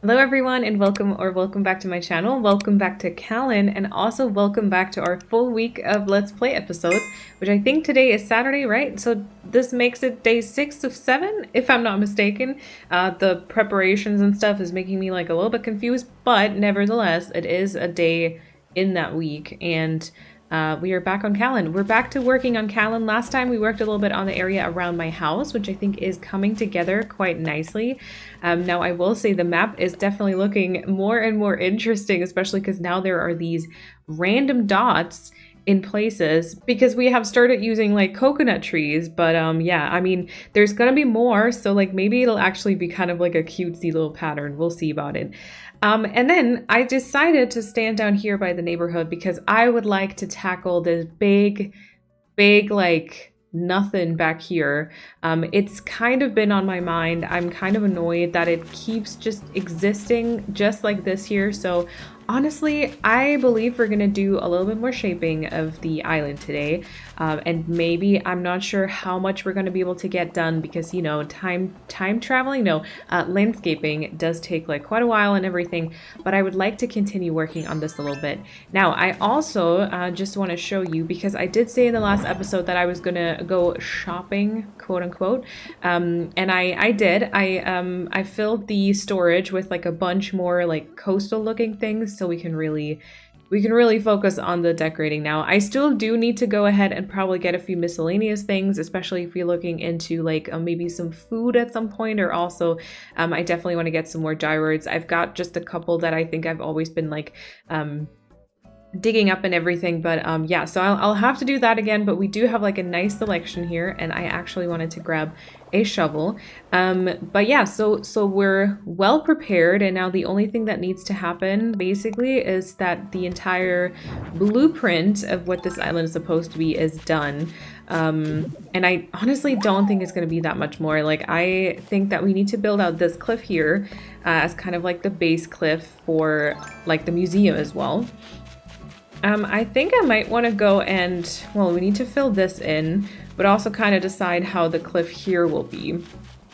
Hello everyone and welcome back to my channel. Welcome back to Kalon and also welcome back to our full week of Let's Play episodes, which I think today is Saturday, right? So this makes it day 6 of 7, if I'm not mistaken. The preparations and stuff is making me like a little bit confused, but nevertheless, it is a day in that week and we are back on Kalon. We're back to working on Kalon. Last time we worked a little bit on the area around my house, which I think is coming together quite nicely. Now I will say the map is definitely looking more and more interesting, especially because now there are these random dots in places because we have started using like coconut trees, but yeah, I mean there's gonna be more, so like maybe it'll actually be kind of like a cutesy little pattern. We'll see about it. And then I decided to stand down here by the neighborhood because I would like to tackle this big like nothing back here. It's kind of been on my mind. I'm kind of annoyed that it keeps just existing just like this here. So honestly, I believe we're gonna do a little bit more shaping of the island today. And maybe, I'm not sure how much we're gonna be able to get done because, you know, time traveling, no, landscaping does take like quite a while and everything, but I would like to continue working on this a little bit. Now, I also just want to show you, because I did say in the last episode that I was gonna go shopping, quote unquote, and I did. I filled the storage with like a bunch more like coastal looking things, so we can really focus on the decorating now. I still do need to go ahead and probably get a few miscellaneous things, especially if you're looking into like maybe some food at some point, or also I definitely want to get some more gyroids. I've got just a couple that I think I've always been like digging up and everything, but yeah, so I'll have to do that again, but we do have like a nice selection here, and I actually wanted to grab a shovel. But yeah, so we're well prepared, and now the only thing that needs to happen basically is that the entire blueprint of what this island is supposed to be is done. And I honestly don't think it's going to be that much more. Like, I think that we need to build out this cliff here as kind of like the base cliff for like the museum as well. I think I might want to go and, well, we need to fill this in, but also kind of decide how the cliff here will be.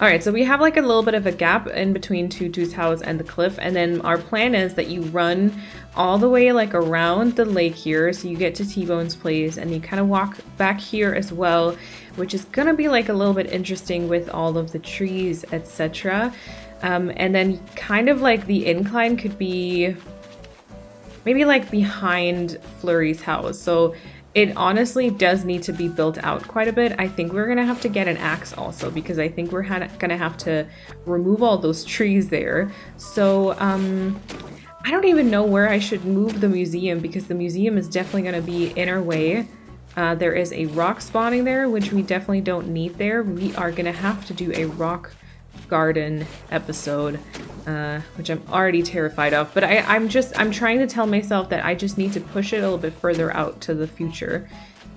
All right, so we have like a little bit of a gap in between Tutu's house and the cliff, and then our plan is that you run all the way like around the lake here, so you get to T-Bone's place, and you kind of walk back here as well, which is gonna be like a little bit interesting with all of the trees, etc. And then kind of like the incline could be maybe like behind Flurry's house. So it honestly does need to be built out quite a bit. I think we're gonna have to get an axe also, because I think we're gonna have to remove all those trees there. So I don't even know where I should move the museum, because the museum is definitely gonna be in our way. There is a rock spawning there, which we definitely don't need there. We are gonna have to do a rock garden episode, which I'm already terrified of, but I'm trying to tell myself that I just need to push it a little bit further out to the future,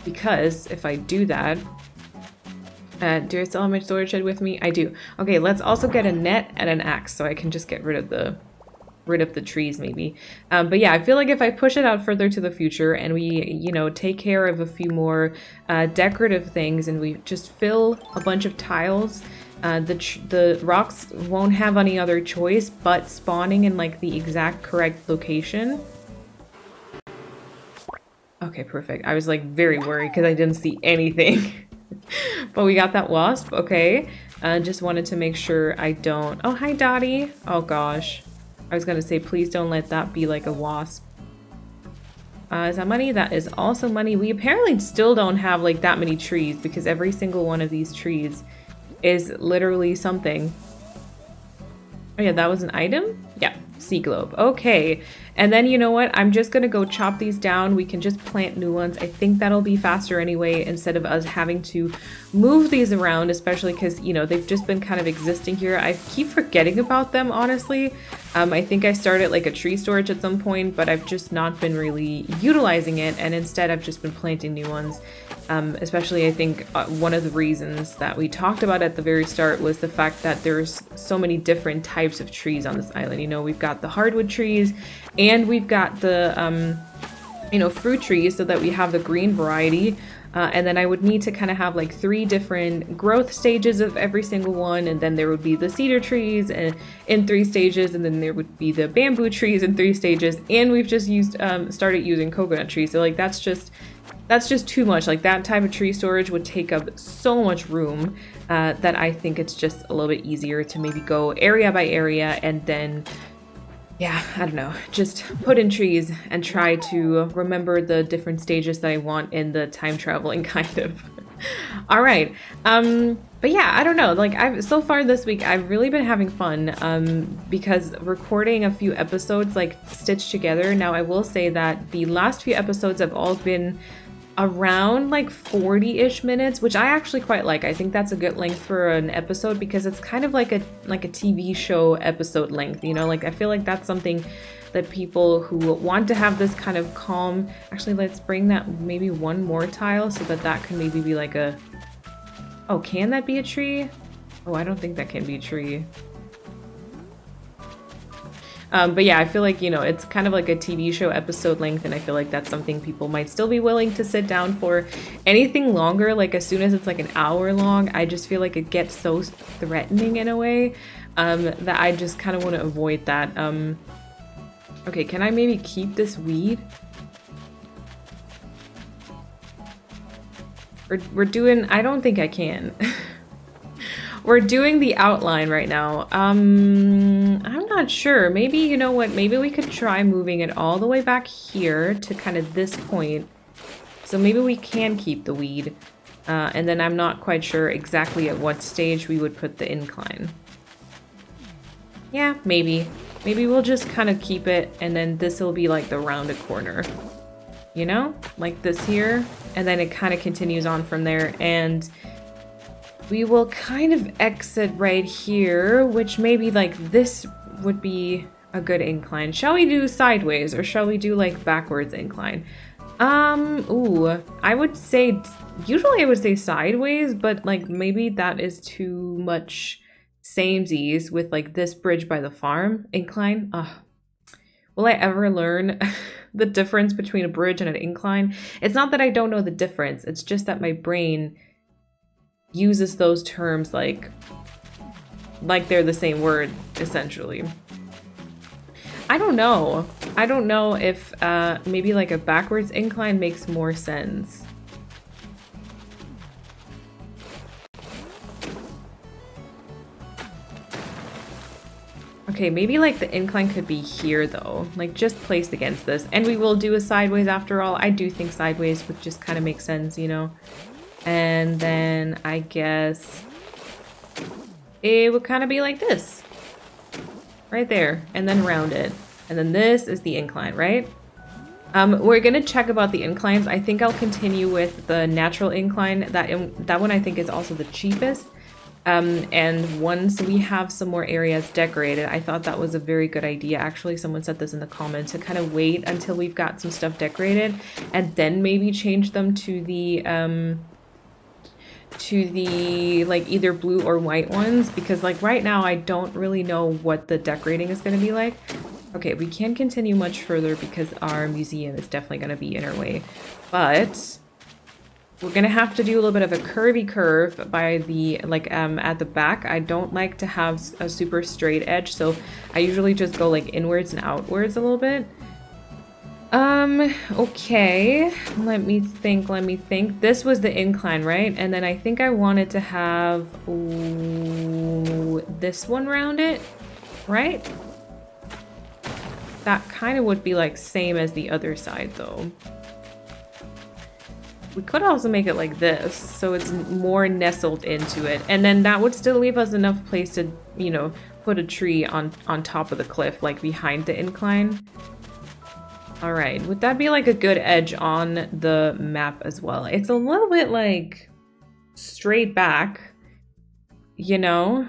because if I do that, do I still have my storage shed with me? I do. Okay, let's also get a net and an axe so I can just get rid of the trees maybe. But yeah, I feel like if I push it out further to the future and we, you know, take care of a few more decorative things, and we just fill a bunch of tiles, the rocks won't have any other choice but spawning in like the exact correct location. Okay, perfect. I was like very worried because I didn't see anything. But we got that wasp, okay. Just wanted to make sure I don't... Oh, hi Dottie. Oh gosh. I was gonna say, please don't let that be like a wasp. Is that money? That is also money. We apparently still don't have like that many trees, because every single one of these trees is literally something. Oh yeah, that was an item? Yeah, sea globe. Okay, and then you know what? I'm just gonna go chop these down. We can just plant new ones. I think that'll be faster anyway, instead of us having to move these around, especially because, you know, they've just been kind of existing here. I keep forgetting about them, honestly. I think I started like a tree storage at some point, but I've just not been really utilizing it, and instead I've just been planting new ones. Especially, I think one of the reasons that we talked about at the very start was the fact that there's so many different types of trees on this island. You know, we've got the hardwood trees, and we've got the, you know, fruit trees, so that we have the green variety. And then I would need to kind of have like 3 different growth stages of every single one, and then there would be the cedar trees in 3 stages, and then there would be the bamboo trees in 3 stages, and we've just started using coconut trees. So like that's just too much. Like that type of tree storage would take up so much room that I think it's just a little bit easier to maybe go area by area and then, yeah, I don't know, just put in trees and try to remember the different stages that I want in the time traveling kind of. All right. But yeah, I don't know. Like so far this week, I've really been having fun because recording a few episodes like stitched together. Now I will say that the last few episodes have all been around like 40-ish minutes, which I actually quite like. I think that's a good length for an episode because it's kind of like a TV show episode length, you know? Like I feel like that's something that people who want to have this kind of calm. Actually, let's bring that maybe one more tile so that can maybe be like a... Oh, can that be a tree? Oh, I don't think that can be a tree. But yeah, I feel like, you know, it's kind of like a TV show episode length, and I feel like that's something people might still be willing to sit down for. Anything longer, like as soon as it's like an hour long, I just feel like it gets so threatening in a way that I just kind of want to avoid that. Okay, can I maybe keep this weed? We're doing... I don't think I can. We're doing the outline right now. I'm not sure. Maybe, you know what? Maybe we could try moving it all the way back here to kind of this point. So maybe we can keep the weed. And then I'm not quite sure exactly at what stage we would put the incline. Yeah, maybe. Maybe we'll just kind of keep it, and then this will be like the rounded corner. You know? Like this here. And then it kind of continues on from there. And we will kind of exit right here, which maybe like this would be a good incline. Shall we do sideways, or shall we do like backwards incline? Ooh, I would say, usually I would say sideways, but like maybe that is too much samesies with like this bridge by the farm incline. Will I ever learn the difference between a bridge and an incline? It's not that I don't know the difference, it's just that my brain uses those terms like they're the same word, essentially. I don't know. I don't know if maybe like a backwards incline makes more sense. Okay, maybe like the incline could be here though, like just placed against this. And we will do a sideways after all. I do think sideways would just kind of make sense, you know? And then I guess it would kind of be like this. Right there. And then round it. And then this is the incline, right? We're going to check about the inclines. I think I'll continue with the natural incline. That one I think is also the cheapest. And once we have some more areas decorated, I thought that was a very good idea. Actually, someone said this in the comments, to kind of wait until we've got some stuff decorated and then maybe change them to the like either blue or white ones, because like right now I don't really know what the decorating is going to be like. Okay, we can't continue much further because our museum is definitely going to be in our way, but we're going to have to do a little bit of a curvy curve by the like at the back. I don't like to have a super straight edge, so I usually just go like inwards and outwards a little bit. Okay, let me think. This was the incline, right? And then I think I wanted to have this one round it, right? That kind of would be like same as the other side though. We could also make it like this, so it's more nestled into it. And then that would still leave us enough place to, you know, put a tree on top of the cliff, like behind the incline. All right, would that be like a good edge on the map as well? It's a little bit like straight back, you know?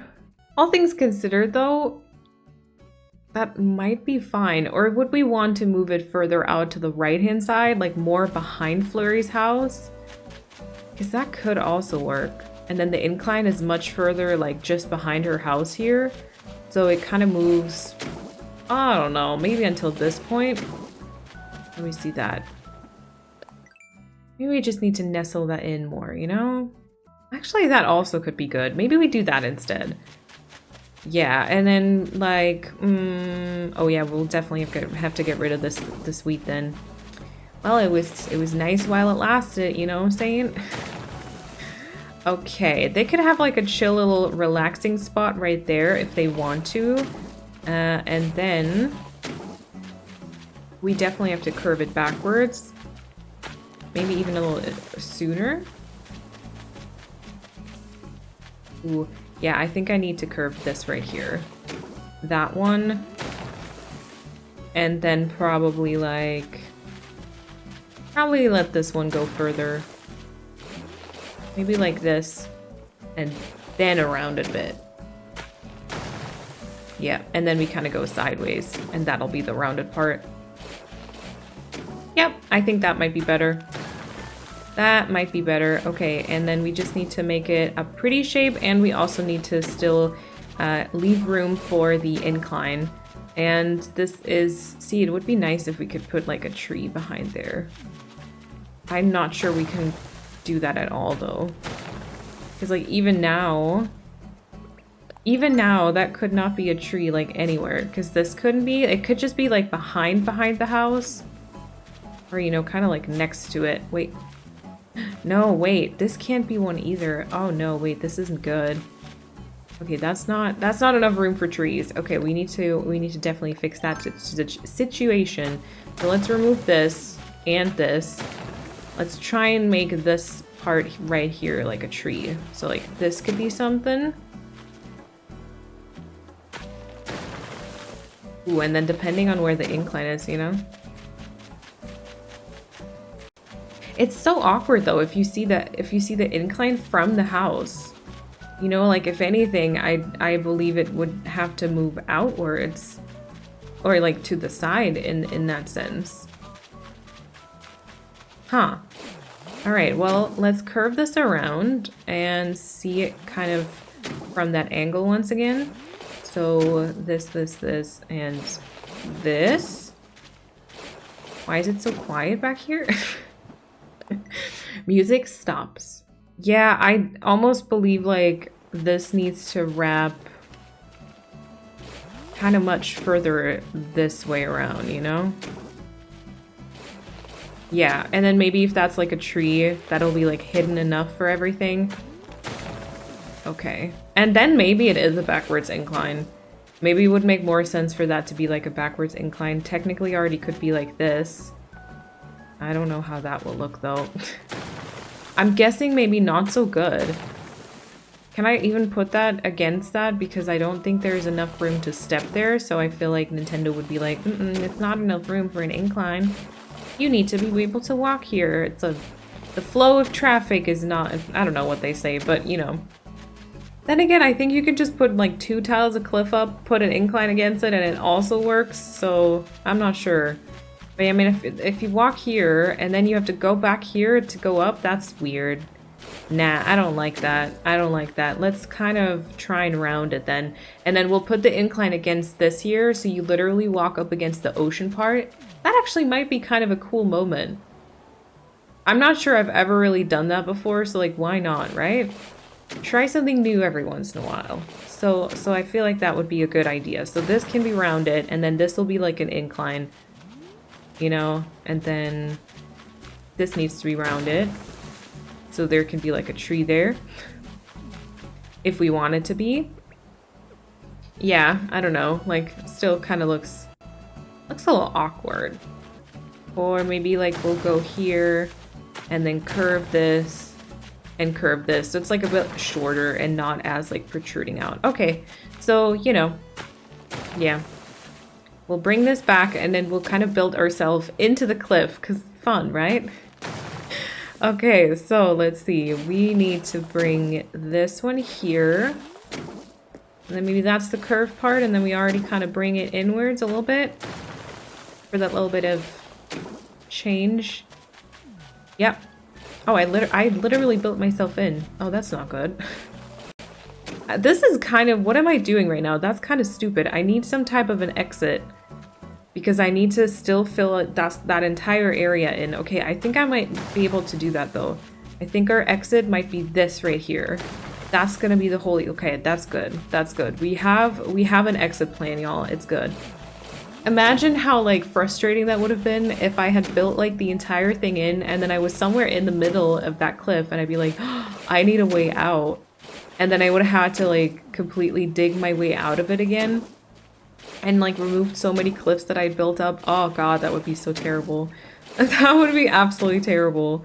All things considered though, that might be fine. Or would we want to move it further out to the right-hand side, like more behind Flurry's house? Because that could also work. And then the incline is much further, like just behind her house here. So it kind of moves, I don't know, maybe until this point. Let me see that. Maybe we just need to nestle that in more, you know? Actually, that also could be good. Maybe we do that instead. Yeah, and then like, oh yeah, we'll definitely have to get rid of this wheat then. Well, it was nice while it lasted, you know what I'm saying? Okay, they could have like a chill little relaxing spot right there if they want to. And then we definitely have to curve it backwards. Maybe even a little sooner. Ooh, yeah, I think I need to curve this right here. That one. And then probably like... Probably let this one go further. Maybe like this. And then around a bit. Yeah, and then we kind of go sideways. And that'll be the rounded part. Yep, I think that might be better. That might be better. Okay, and then we just need to make it a pretty shape, and we also need to still leave room for the incline. And this is... See, it would be nice if we could put like a tree behind there. I'm not sure we can do that at all, though. Because like even now, that could not be a tree like anywhere. Because this couldn't be. It could just be like behind the house. Or, you know, kind of like next to it. Wait. No, wait, this can't be one either. Oh no, wait, this isn't good. Okay, that's not enough room for trees. Okay, we need to definitely fix that situation. So let's remove this and this. Let's try and make this part right here like a tree. So like this could be something. Ooh, and then depending on where the incline is, you know? It's so awkward though if you see the incline from the house. You know, like if anything, I believe it would have to move outwards or like to the side in that sense. Huh. All right, well, let's curve this around and see it kind of from that angle once again. So this, and this. Why is it so quiet back here? Music stops. Yeah, I almost believe like this needs to wrap kind of much further this way around, you know? Yeah, and then maybe if that's like a tree, that'll be like hidden enough for everything. Okay. And then maybe it is a backwards incline. Maybe it would make more sense for that to be like a backwards incline. Technically already could be like this. I don't know how that will look though. I'm guessing maybe not so good. Can I even put that against that? Because I don't think there's enough room to step there, so I feel like Nintendo would be like, it's not enough room for an incline. You need to be able to walk here. The flow of traffic is not, I don't know what they say, but you know. Then again, I think you could just put like 2 tiles of cliff up, put an incline against it, and it also works, so I'm not sure. But I mean, if you walk here, and then you have to go back here to go up, that's weird. Nah, I don't like that. I don't like that. Let's kind of try and round it then. And then we'll put the incline against this here, so you literally walk up against the ocean part. That actually might be kind of a cool moment. I'm not sure I've ever really done that before, so like, why not, right? Try something new every once in a while. So I feel like that would be a good idea. So this can be rounded, and then this will be like an incline. You know, and then this needs to be rounded. So there can be like a tree there. If we want it to be. Yeah, I don't know. Like, still kind of looks a little awkward. Or maybe like we'll go here and then curve this and curve this. So it's like a bit shorter and not as like protruding out. Okay, so, you know, yeah. We'll bring this back and then we'll kind of build ourselves into the cliff because fun, right? Okay, so let's see. We need to bring this one here. And then maybe that's the curved part, and then we already kind of bring it inwards a little bit for that little bit of change. Yep. Oh, I literally built myself in. Oh, that's not good. This is kind of, what am I doing right now? That's kind of stupid. I need some type of an exit because I need to still fill that entire area in. Okay, I think I might be able to do that though. I think our exit might be this right here. That's gonna be the holy. Okay, that's good. That's good. We have an exit plan, y'all. It's good. Imagine how like frustrating that would have been if I had built like the entire thing in and then I was somewhere in the middle of that cliff and I'd be like, oh, I need a way out. And then I would have had to like completely dig my way out of it again and like removed so many cliffs that I built up. Oh god, that would be so terrible. That would be absolutely terrible.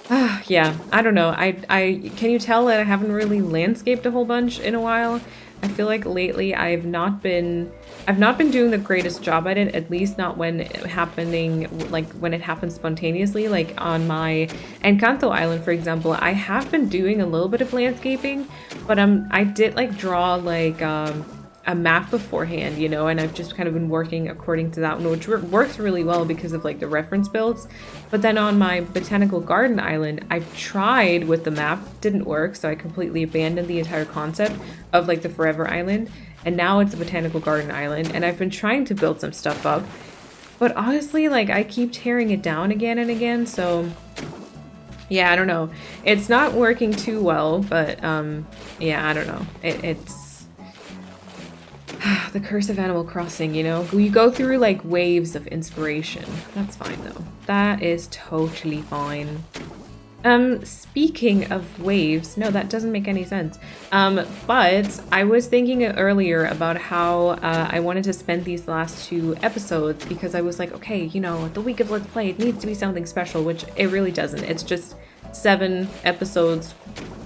Yeah, I don't know. I can you tell that I haven't really landscaped a whole bunch in a while? I feel like lately I've not been doing the greatest job at it, at least not when when it happens spontaneously, like on my Encanto Island, for example. I have been doing a little bit of landscaping, but I did like draw like a map beforehand, you know, and I've just kind of been working according to that one, which works really well because of like the reference builds. But then on my Botanical Garden Island, I've tried with the map, didn't work, so I completely abandoned the entire concept of like the Forever Island, and now it's a Botanical Garden Island, and I've been trying to build some stuff up, but honestly, like I keep tearing it down again and again, so yeah, I don't know. It's not working too well, but yeah, I don't know. It's the curse of Animal Crossing, you know? You go through like waves of inspiration. That's fine though. That is totally fine. Speaking of waves, no, that doesn't make any sense. But I was thinking earlier about how I wanted to spend these last 2 episodes because I was like, okay, you know, the week of Let's Play, it needs to be something special, which it really doesn't. It's just 7 episodes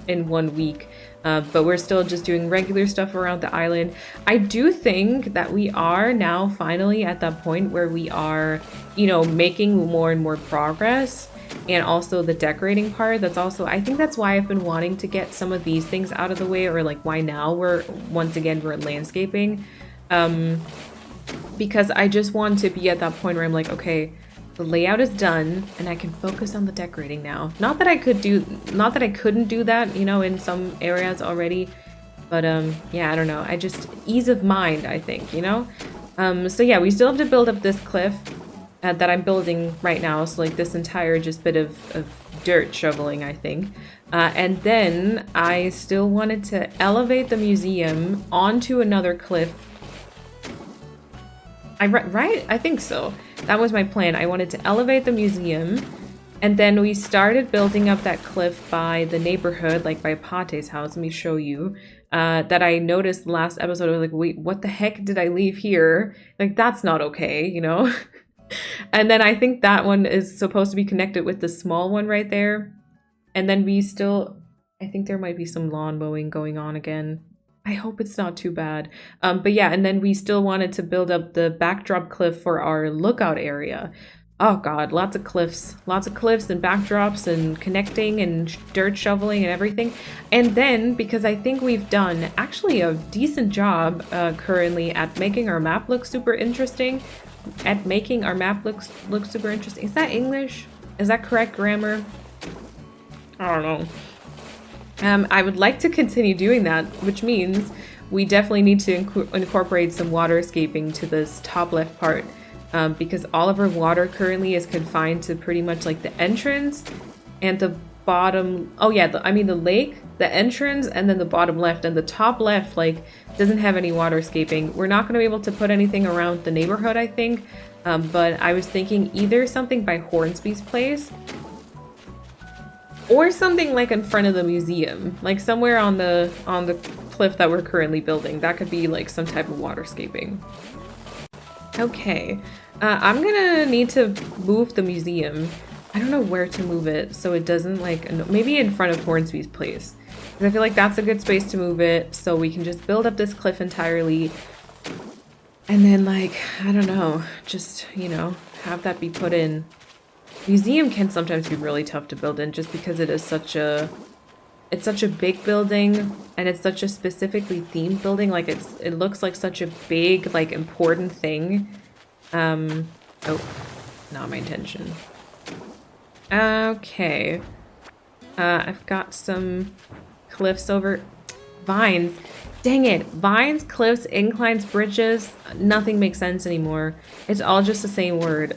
in 1 week. But we're still just doing regular stuff around the island. I do think that we are now finally at that point where we are, you know, making more and more progress. And also the decorating part, that's also, I think that's why I've been wanting to get some of these things out of the way, or like why now we're landscaping. Because I just want to be at that point where I'm like, okay, the layout is done and I can focus on the decorating now. Not that I couldn't do that, you know, in some areas already, but yeah, I don't know. I just, ease of mind, I think, you know? So yeah, we still have to build up this cliff that I'm building right now. So like this entire just bit of dirt shoveling, I think. And then I still wanted to elevate the museum onto another cliff. Right? I think so. That was my plan. I wanted to elevate the museum, and then we started building up that cliff by the neighborhood, like by Pate's house. Let me show you. That I noticed last episode. I was like, wait, what the heck did I leave here? Like, that's not okay, you know? And then I think that one is supposed to be connected with the small one right there. And then I think there might be some lawn mowing going on again. I hope it's not too bad. But yeah, and then we still wanted to build up the backdrop cliff for our lookout area. Oh god, lots of cliffs and backdrops and connecting and dirt shoveling and everything. And then, because I think we've done actually a decent job currently at making our map look super interesting. Is that English? Is that correct grammar? I don't know. I would like to continue doing that, which means we definitely need to incorporate some waterscaping to this top left part, because all of our water currently is confined to pretty much like the entrance and the bottom. Oh yeah, I mean the lake, the entrance, and then the bottom left, and the top left like doesn't have any waterscaping. We're not going to be able to put anything around the neighborhood, I think, but I was thinking either something by Hornsby's place, or something like in front of the museum, like somewhere on the cliff that we're currently building. That could be like some type of waterscaping. Okay, I'm gonna need to move the museum. I don't know where to move it so it doesn't like, maybe in front of Hornsby's place. Because I feel like that's a good space to move it so we can just build up this cliff entirely. And then like, I don't know, just, you know, have that be put in. Museum can sometimes be really tough to build in just because it's such a big building and it's such a specifically themed building. Like it looks like such a big, like important thing. Oh, not my intention. Okay. I've got some cliffs over vines. Dang it. Vines, cliffs, inclines, bridges. Nothing makes sense anymore. It's all just the same word.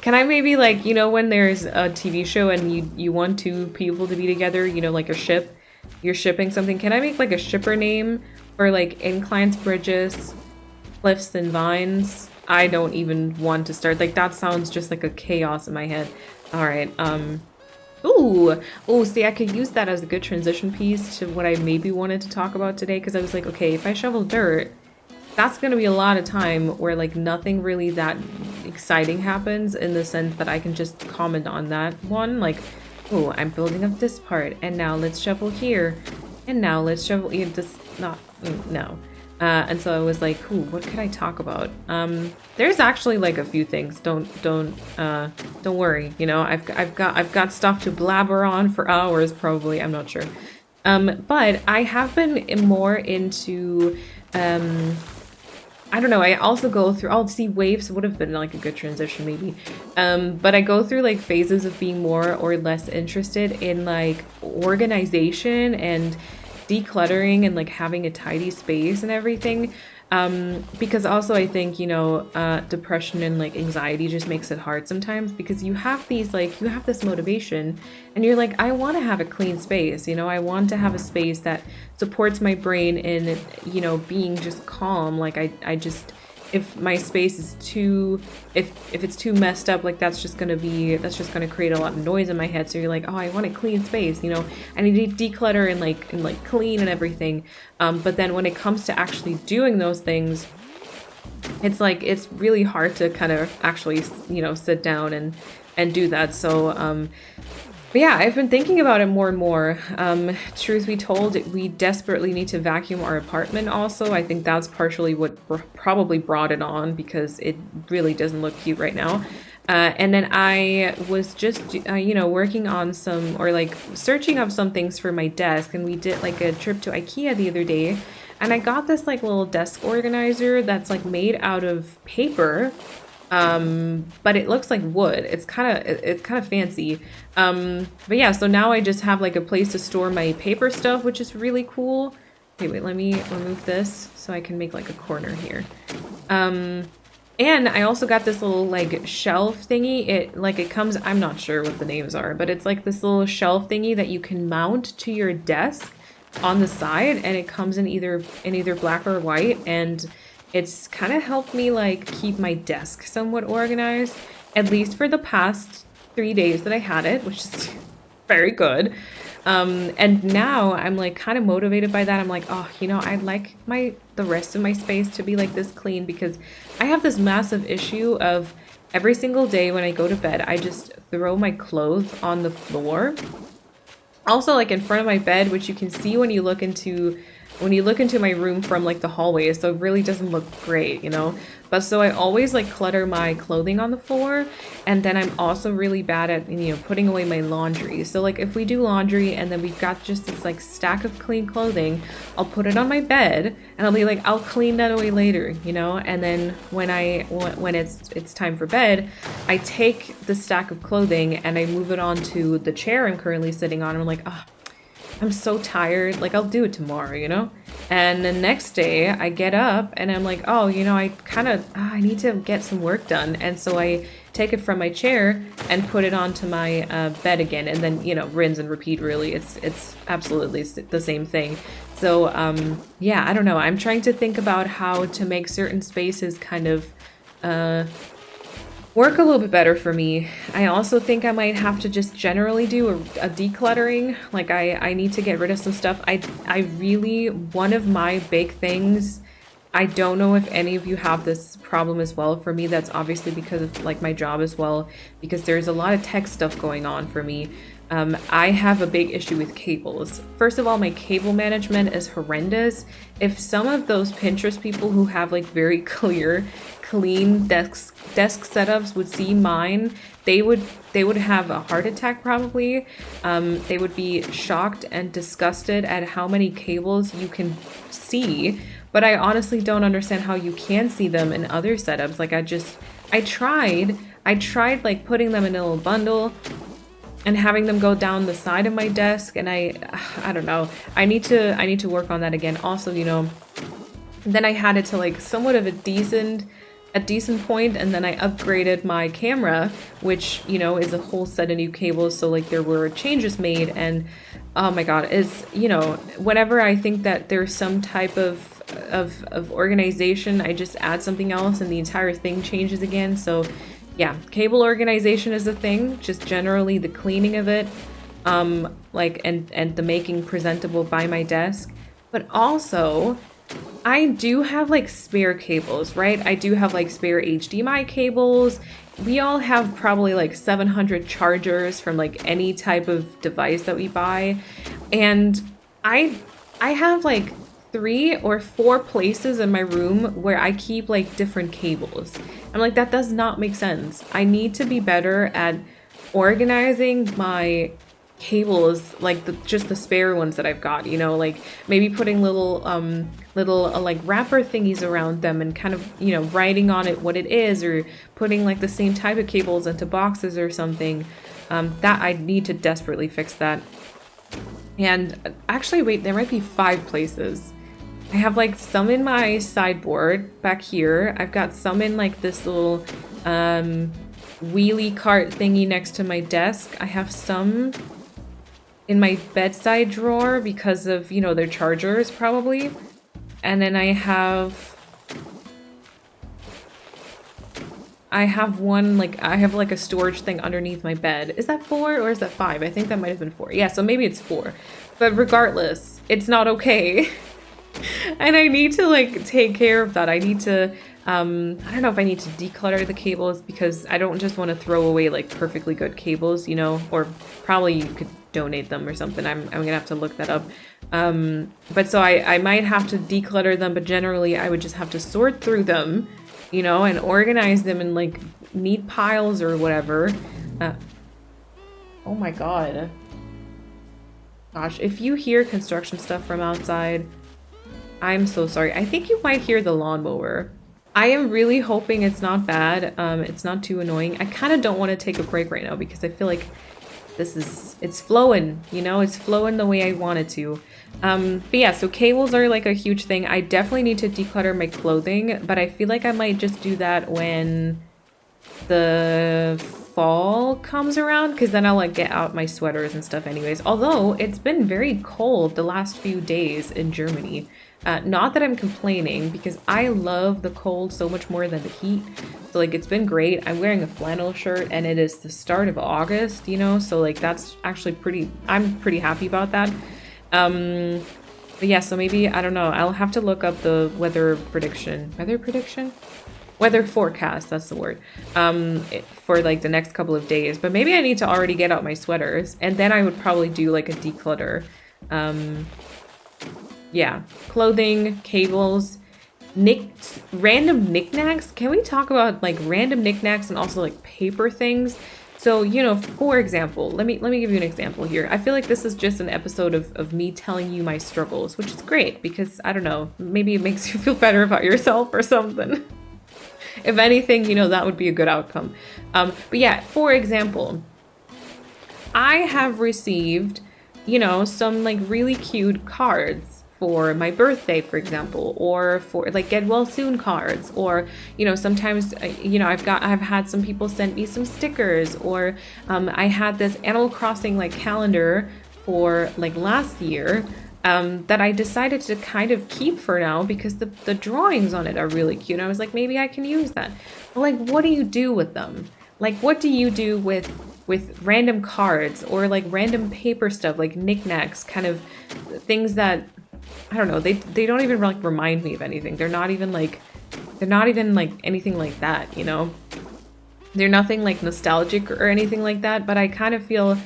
Can I maybe like, you know, when there's a TV show and you want two people to be together, you know, like a ship, you're shipping something. Can I make like a shipper name for like inclines, bridges, cliffs, and vines? I don't even want to start. Like that sounds just like a chaos in my head. All right. Ooh, oh, see, I could use that as a good transition piece to what I maybe wanted to talk about today, because I was like, okay, if I shovel dirt, that's gonna be a lot of time where like nothing really that exciting happens, in the sense that I can just comment on that one, like, oh, I'm building up this part, and now let's shovel here, and now let's shovel, you know, this, not, no. And so I was like, ooh, what could I talk about? There's actually like a few things. Don't worry. You know, I've got stuff to blabber on for hours probably. I'm not sure. But I have been more into, I don't know. I also go through. Oh, see, waves would have been like a good transition maybe. But I go through like phases of being more or less interested in like organization and decluttering and like having a tidy space and everything, because also I think, you know, depression and like anxiety just makes it hard sometimes, because you have these like, you have this motivation and you're like, I want to have a clean space, you know, I want to have a space that supports my brain in, you know, being just calm. Like I just, if my space is too, if it's too messed up, like that's just gonna create a lot of noise in my head. So you're like, oh, I want a clean space, you know, I need to declutter and like clean and everything. But then when it comes to actually doing those things, it's like, it's really hard to kind of actually, you know, sit down and do that. So but yeah, I've been thinking about it more and more. Truth be told, we desperately need to vacuum our apartment also. I think that's partially what probably brought it on, because it really doesn't look cute right now. And then I was just, you know, working on some, or like searching up some things for my desk, and we did like a trip to IKEA the other day, and I got this like little desk organizer that's like made out of paper, but it looks like wood. It's kind of fancy. But yeah, so now I just have like a place to store my paper stuff, which is really cool. Okay, wait, let me remove this so I can make like a corner here. And I also got this little like shelf thingy. It comes, I'm not sure what the names are, but it's like this little shelf thingy that you can mount to your desk on the side, and it comes in either black or white, and it's kind of helped me like keep my desk somewhat organized, at least for the past 3 days that I had it, which is very good. And now I'm like kind of motivated by that. I'm like, oh, you know, I'd like the rest of my space to be like this clean, because I have this massive issue of every single day when I go to bed, I just throw my clothes on the floor. Also, like in front of my bed, which you can see when you look into my room from like the hallway, so it really doesn't look great, you know. But so I always like clutter my clothing on the floor, and then I'm also really bad at, you know, putting away my laundry. So like if we do laundry and then we've got just this like stack of clean clothing, I'll put it on my bed and I'll be like, I'll clean that away later, you know. And then when it's time for bed, I take the stack of clothing and I move it onto the chair I'm currently sitting on, and I'm like, oh, I'm so tired, like I'll do it tomorrow, you know? And the next day I get up and I'm like, oh, you know, I need to get some work done. And so I take it from my chair and put it onto my bed again, and then, you know, rinse and repeat, really. It's absolutely the same thing. So yeah, I don't know. I'm trying to think about how to make certain spaces kind of work a little bit better for me. I also think I might have to just generally do a decluttering. Like I need to get rid of some stuff. I really, one of my big things, I don't know if any of you have this problem as well. For me, that's obviously because of like my job as well, because there's a lot of tech stuff going on for me. I have a big issue with cables. First of all, my cable management is horrendous. If some of those Pinterest people who have like very clean desk setups would see mine, they would have a heart attack probably. They would be shocked and disgusted at how many cables you can see. But I honestly don't understand how you can see them in other setups. Like I tried like putting them in a little bundle, and having them go down the side of my desk, and I don't know. I need to work on that again. Also, you know, then I had it to like somewhat of a decent point, and then I upgraded my camera, which, you know, is a whole set of new cables, so like there were changes made, and oh my god, is, you know, whenever I think that there's some type of organization, I just add something else and the entire thing changes again. So yeah, cable organization is a thing, just generally the cleaning of it, like and the making presentable by my desk. But also I do have like spare cables, right? I do have like spare HDMI cables. We all have probably like 700 chargers from like any type of device that we buy. And I have like 3 or 4 places in my room where I keep like different cables. I'm like, that does not make sense. I need to be better at organizing my cables, like just the spare ones that I've got, you know, like maybe putting little like wrapper thingies around them and kind of, you know, writing on it what it is, or putting like the same type of cables into boxes or something. That I need to desperately fix that. And actually, wait, there might be 5 places. I have like some in my sideboard back here. I've got some in like this little wheelie cart thingy next to my desk. I have some in my bedside drawer because of, you know, their chargers probably. And then I have one, like, I have like a storage thing underneath my bed. Is that 4 or is that 5? I think that might have been 4. Yeah, so maybe it's 4. But regardless, it's not okay. And I need to like take care of that. I need to, I don't know if I need to declutter the cables, because I don't just want to throw away like perfectly good cables, you know, or probably you could donate them or something. I'm gonna have to look that up. But so I might have to declutter them, but generally I would just have to sort through them, you know, and organize them in like neat piles or whatever. Oh my god. Gosh, if you hear construction stuff from outside, I'm so sorry. I think you might hear the lawnmower. I am really hoping it's not bad. It's not too annoying. I kind of don't want to take a break right now because I feel like it's flowing, you know, it's flowing the way I want it to. But yeah, so cables are like a huge thing. I definitely need to declutter my clothing, but I feel like I might just do that when the fall comes around, because then I'll like get out my sweaters and stuff anyways. Although it's been very cold the last few days in Germany. Not that I'm complaining, because I love the cold so much more than the heat. So like, it's been great. I'm wearing a flannel shirt and it is the start of August, you know, so like that's actually I'm pretty happy about that. But yeah, so maybe, I don't know, I'll have to look up the weather forecast, that's the word, for like the next couple of days. But maybe I need to already get out my sweaters, and then I would probably do like a declutter. Yeah, clothing, cables, random knickknacks. Can we talk about like random knickknacks and also like paper things? So, you know, for example, let me give you an example here. I feel like this is just an episode of me telling you my struggles, which is great because, I don't know, maybe it makes you feel better about yourself or something. If anything, you know, that would be a good outcome. But yeah, for example, I have received, you know, some like really cute cards for my birthday, for example, or for like get well soon cards, or, you know, sometimes, you know, I've had some people send me some stickers, or I had this Animal Crossing like calendar for like last year that I decided to kind of keep for now because the drawings on it are really cute. And I was like, maybe I can use that. But like, what do you do with them? Like, what do you do with random cards or like random paper stuff, like knickknacks, kind of things that, I don't know, they don't even like remind me of anything. They're not even like anything like that, you know? They're nothing like nostalgic or anything like that, but I kind of feel,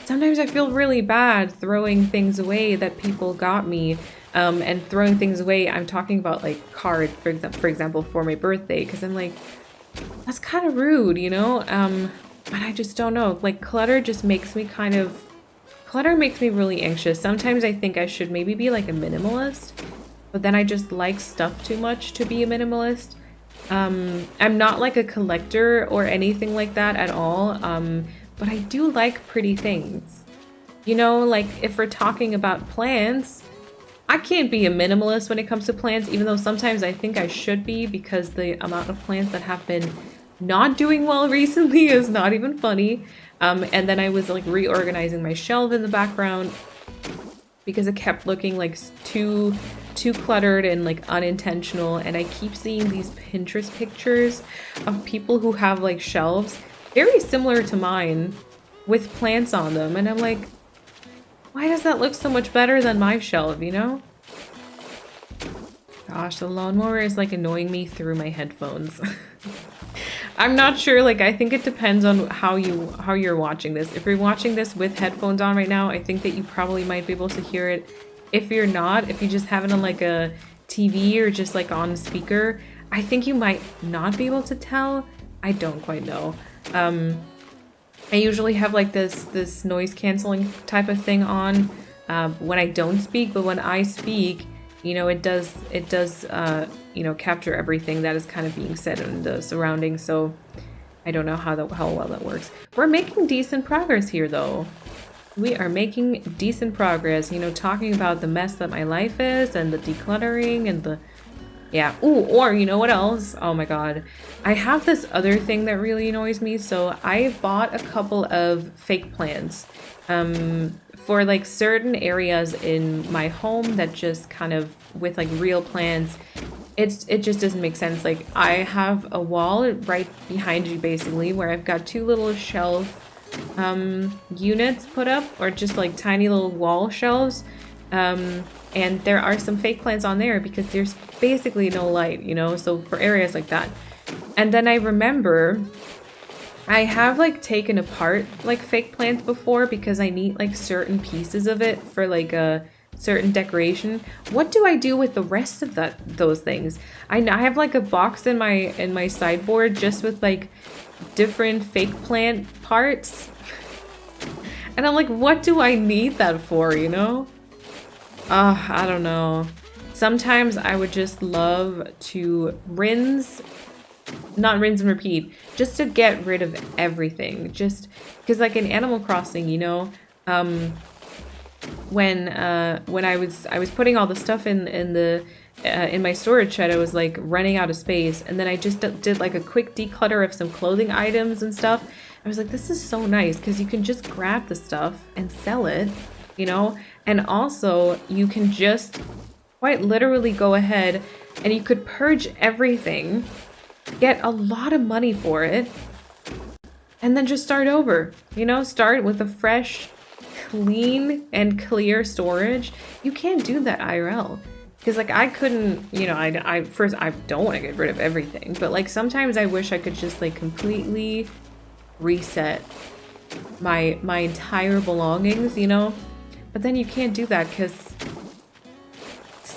sometimes I feel really bad throwing things away that people got me, and throwing things away, I'm talking about like cards, for example, for my birthday, because I'm like, that's kind of rude, you know? But I just don't know, like clutter makes me really anxious. Sometimes I think I should maybe be like a minimalist, but then I just like stuff too much to be a minimalist. I'm not like a collector or anything like that at all. but I do like pretty things. You know, like if we're talking about plants, I can't be a minimalist when it comes to plants, even though sometimes I think I should be because the amount of plants that have been not doing well recently is not even funny. And then I was like reorganizing my shelf in the background because it kept looking like too cluttered and like unintentional, and I keep seeing these Pinterest pictures of people who have like shelves very similar to mine with plants on them, and I'm like, why does that look so much better than my shelf, you know? Gosh, the lawnmower is like annoying me through my headphones. I'm not sure, like I think it depends on how you're watching this. If you're watching this with headphones on right now, I think that you probably might be able to hear it. If you're not, if you just have it on like a TV or just like on a speaker, I think you might not be able to tell. I don't quite know. I usually have like this noise canceling type of thing on when I don't speak, but when I speak, you know, it does you know, capture everything that is kind of being said in the surroundings. So I don't know how well that works. We're making decent progress here though. We are making decent progress, you know, talking about the mess that my life is and the decluttering and the, yeah. Ooh, or you know what else? Oh my god. I have this other thing that really annoys me. So I bought a couple of fake plants for like certain areas in my home that just kind of, with like real plants, it just doesn't make sense. Like I have a wall right behind you basically where I've got two little shelf units put up, or just like tiny little wall shelves, and there are some fake plants on there because there's basically no light, you know, so for areas like that. And then I remember I have like taken apart like fake plants before because I need like certain pieces of it for like a certain decoration. What do I do with the rest of those things? I have like a box in my sideboard just with like different fake plant parts. And I'm like, what do I need that for, you know? I don't know. Sometimes I would just love to not rinse and repeat, just to get rid of everything. Just because like in Animal Crossing, you know, when I was putting all the stuff in my storage shed, I was like running out of space, and then I just did like a quick declutter of some clothing items and stuff. I was like, this is so nice because you can just grab the stuff and sell it, you know? And also you can just quite literally go ahead and you could purge everything, get a lot of money for it, and then just start over, you know? Start with a fresh, clean and clear storage. You can't do that IRL. Because like I couldn't, you know, I first, I don't want to get rid of everything, but like sometimes I wish I could just like completely reset my entire belongings, you know? But then you can't do that because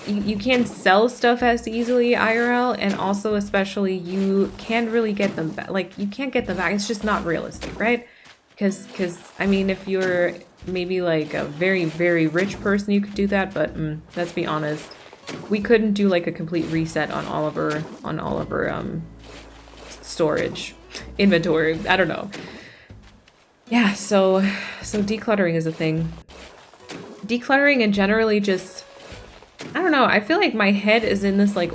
you can't sell stuff as easily IRL, and also especially you can't really get them back. Like you can't get them back. It's just not realistic, right? Because I mean, if you're maybe like a very, very rich person, you could do that, but let's be honest. We couldn't do like a complete reset on all of our storage inventory. I don't know. Yeah, so decluttering is a thing. Decluttering and generally just, I don't know, I feel like my head is in this like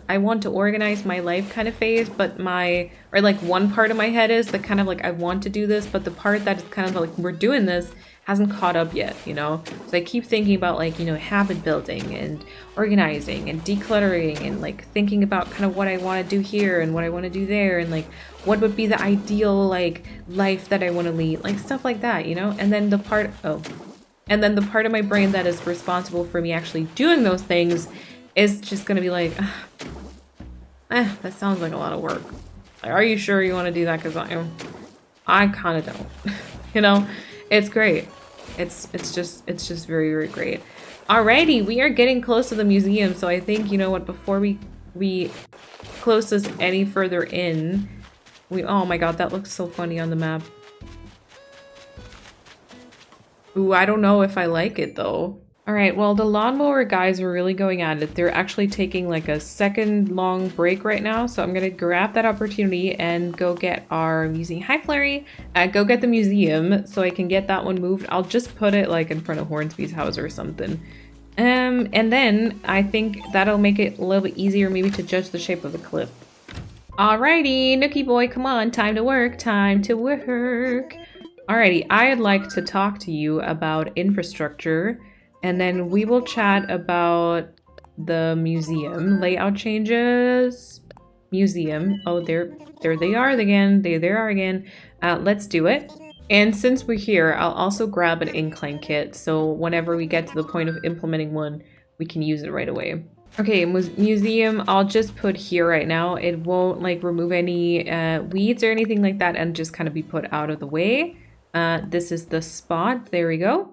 I want to organize my life kind of phase, but or like one part of my head is the kind of like I want to do this, but the part that is kind of like we're doing this hasn't caught up yet, you know? So I keep thinking about like, you know, habit building and organizing and decluttering and like thinking about kind of what I want to do here and what I want to do there and like what would be the ideal like life that I want to lead, like stuff like that, you know? And then the part of my brain that is responsible for me actually doing those things is just gonna be like, that sounds like a lot of work. Like, are you sure you want to do that? Because I kind of don't. You know, it's great. It's just very, very great. Alrighty, we are getting close to the museum, so I think, you know what, before we close this any further in, oh my god, that looks so funny on the map. Ooh, I don't know if I like it though. All right, well, the lawnmower guys are really going at it. They're actually taking like a second long break right now. So I'm going to grab that opportunity and go get our museum. Hi, Flurry. Go get the museum so I can get that one moved. I'll just put it like in front of Hornsby's house or something. And then I think that'll make it a little bit easier maybe to judge the shape of the cliff. Alrighty, Nookie boy, come on. Time to work. Time to work. Alrighty, I'd like to talk to you about infrastructure. And then we will chat about the museum. Layout changes. Museum. Oh, there they are again. There they are again. Let's do it. And since we're here, I'll also grab an incline kit. So whenever we get to the point of implementing one, we can use it right away. Okay, museum, I'll just put here right now. It won't like remove any weeds or anything like that and just kind of be put out of the way. This is the spot. There we go.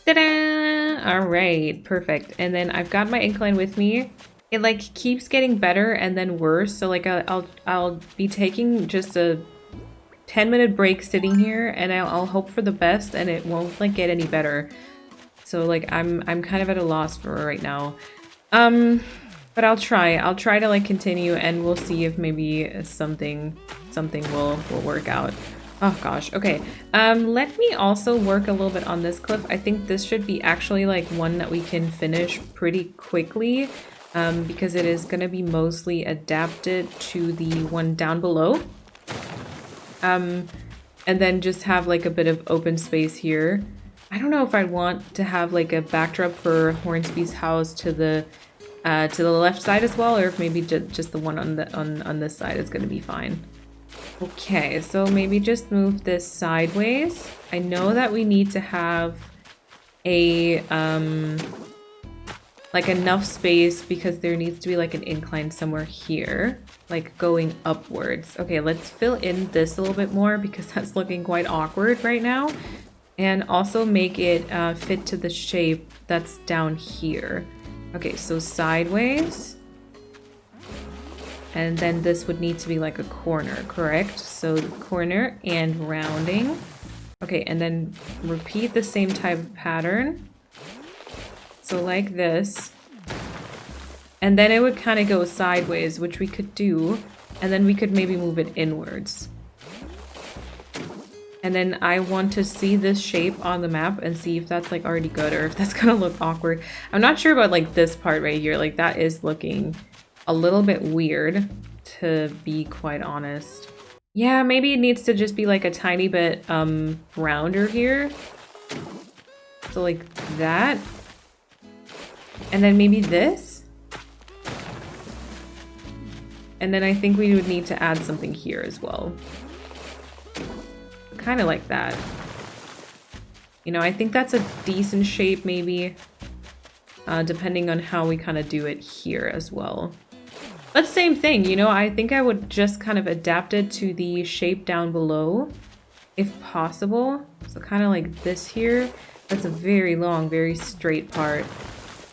Ta-da! All right, perfect. And then I've got my incline with me. It like keeps getting better and then worse. So like I'll be taking just a 10-minute break sitting here, and I'll hope for the best, and it won't like get any better. So like I'm kind of at a loss for right now. But I'll try to like continue, and we'll see if maybe something will work out. Oh gosh, okay. Let me also work a little bit on this cliff. I think this should be actually like one that we can finish pretty quickly, because it is gonna be mostly adapted to the one down below. And then just have like a bit of open space here. I don't know if I'd want to have like a backdrop for Hornsby's house to the left side as well, or if maybe just the one on this side is gonna be fine. Okay, so maybe just move this sideways. I know that we need to have a like enough space because there needs to be like an incline somewhere here, like going upwards. Okay, let's fill in this a little bit more because that's looking quite awkward right now. And also make it fit to the shape that's down here. Okay, so sideways. And then this would need to be like a corner, correct? So the corner and rounding. Okay, and then repeat the same type of pattern. So like this. And then it would kind of go sideways, which we could do. And then we could maybe move it inwards. And then I want to see this shape on the map and see if that's like already good or if that's gonna look awkward. I'm not sure about like this part right here. Like that is looking a little bit weird, to be quite honest. Yeah, maybe it needs to just be like a tiny bit rounder here. So like that. And then maybe this. And then I think we would need to add something here as well. Kind of like that. You know, I think that's a decent shape maybe. Depending on how we kind of do it here as well. But same thing, you know, I think I would just kind of adapt it to the shape down below, if possible. So kind of like this here. That's a very long, very straight part.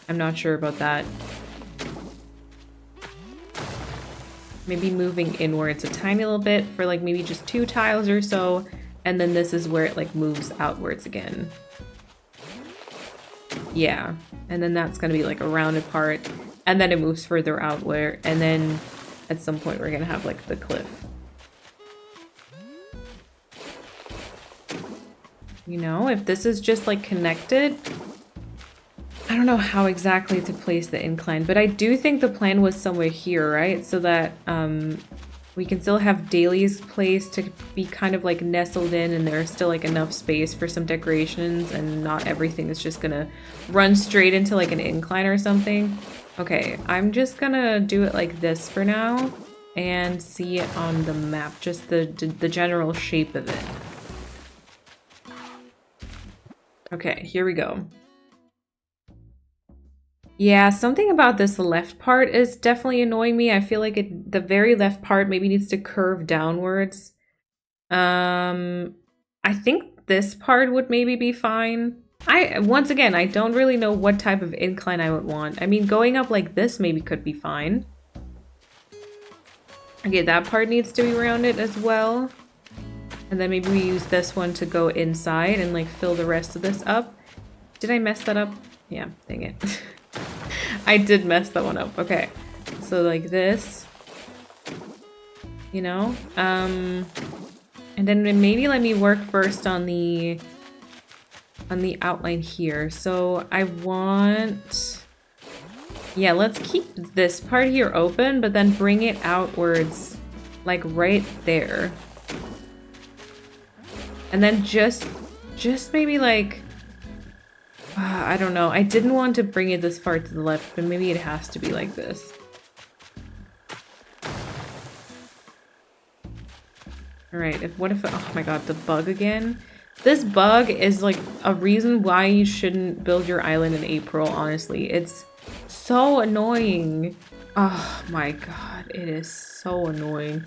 I'm not sure about that. Maybe moving inwards a tiny little bit for like maybe just 2 tiles or so. And then this is where it like moves outwards again. Yeah, and then that's gonna be like a rounded part. And then it moves further outward, and then at some point we're gonna have like the cliff. You know, if this is just like connected, I don't know how exactly to place the incline, but I do think the plan was somewhere here, right? So that we can still have dailies placed to be kind of like nestled in, and there's still like enough space for some decorations, and not everything is just gonna run straight into like an incline or something. Okay, I'm just gonna do it like this for now and see it on the map, just the general shape of it. Okay, here we go. Yeah, something about this left part is definitely annoying me. I feel like the very left part maybe needs to curve downwards. I think this part would maybe be fine. Once again, I don't really know what type of incline I would want. I mean, going up like this maybe could be fine. Okay, that part needs to be rounded as well. And then maybe we use this one to go inside and like fill the rest of this up. Did I mess that up? Yeah, dang it. I did mess that one up. Okay. So like this, you know, and then maybe let me work first on the outline here. So I want, yeah, let's keep this part here open, but then bring it outwards, like right there. And then just maybe like, I don't know. I didn't want to bring it this far to the left, but maybe it has to be like this. All right, what if, oh my god, the bug again? This bug is like a reason why you shouldn't build your island in April, honestly. It's so annoying. Oh my god, it is so annoying.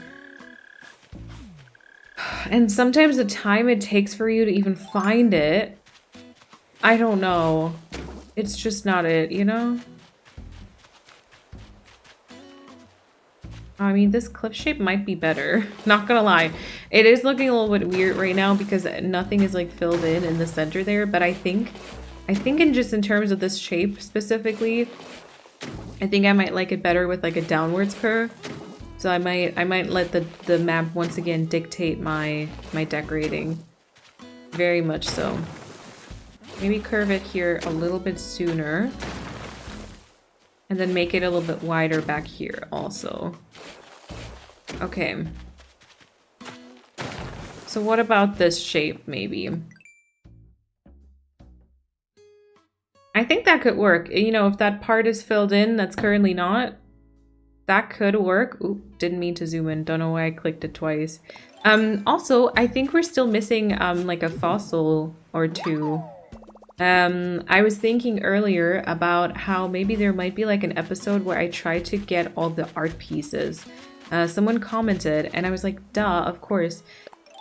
And sometimes the time it takes for you to even find it, I don't know. It's just not it, you know? I mean, this cliff shape might be better. Not gonna lie. It is looking a little bit weird right now because nothing is like filled in the center there, but I think in terms of this shape specifically, I think I might like it better with like a downwards curve. So I might let the map once again dictate my decorating. Very much so. Maybe curve it here a little bit sooner. And then make it a little bit wider back here also. Okay. So what about this shape, maybe? I think that could work. You know, if that part is filled in that's currently not, that could work. Oop, didn't mean to zoom in. Don't know why I clicked it twice. Also, I think we're still missing like a fossil or two. I was thinking earlier about how maybe there might be like an episode where I try to get all the art pieces. Someone commented and I was like, duh, of course.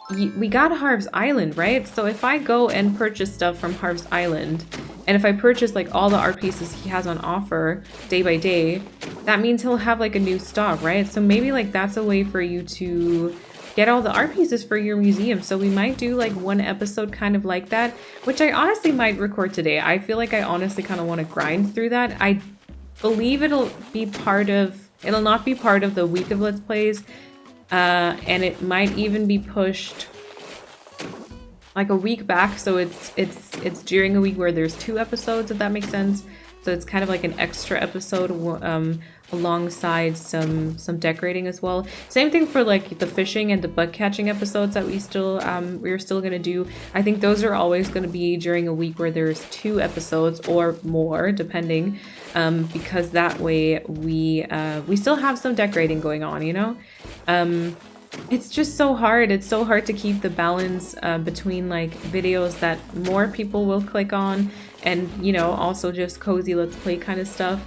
We got Harv's Island, right? So if I go and purchase stuff from Harv's Island, and if I purchase like all the art pieces he has on offer day by day, that means he'll have like a new stock, right? So maybe like that's a way for you to get all the art pieces for your museum. So we might do like one episode kind of like that, which I honestly might record today. I feel like I honestly kind of want to grind through that. I believe it'll not be part of the week of Let's Plays, and it might even be pushed like a week back. So it's during a week where there's 2 episodes, if that makes sense. So it's kind of like an extra episode alongside some decorating as well. Same thing for like the fishing and the bug catching episodes that we're still gonna do. I think those are always gonna be during a week where there's 2 episodes or more, depending, because that way we still have some decorating going on, you know. It's just so hard. It's so hard to keep the balance between like videos that more people will click on and, you know, also just cozy Let's Play kind of stuff.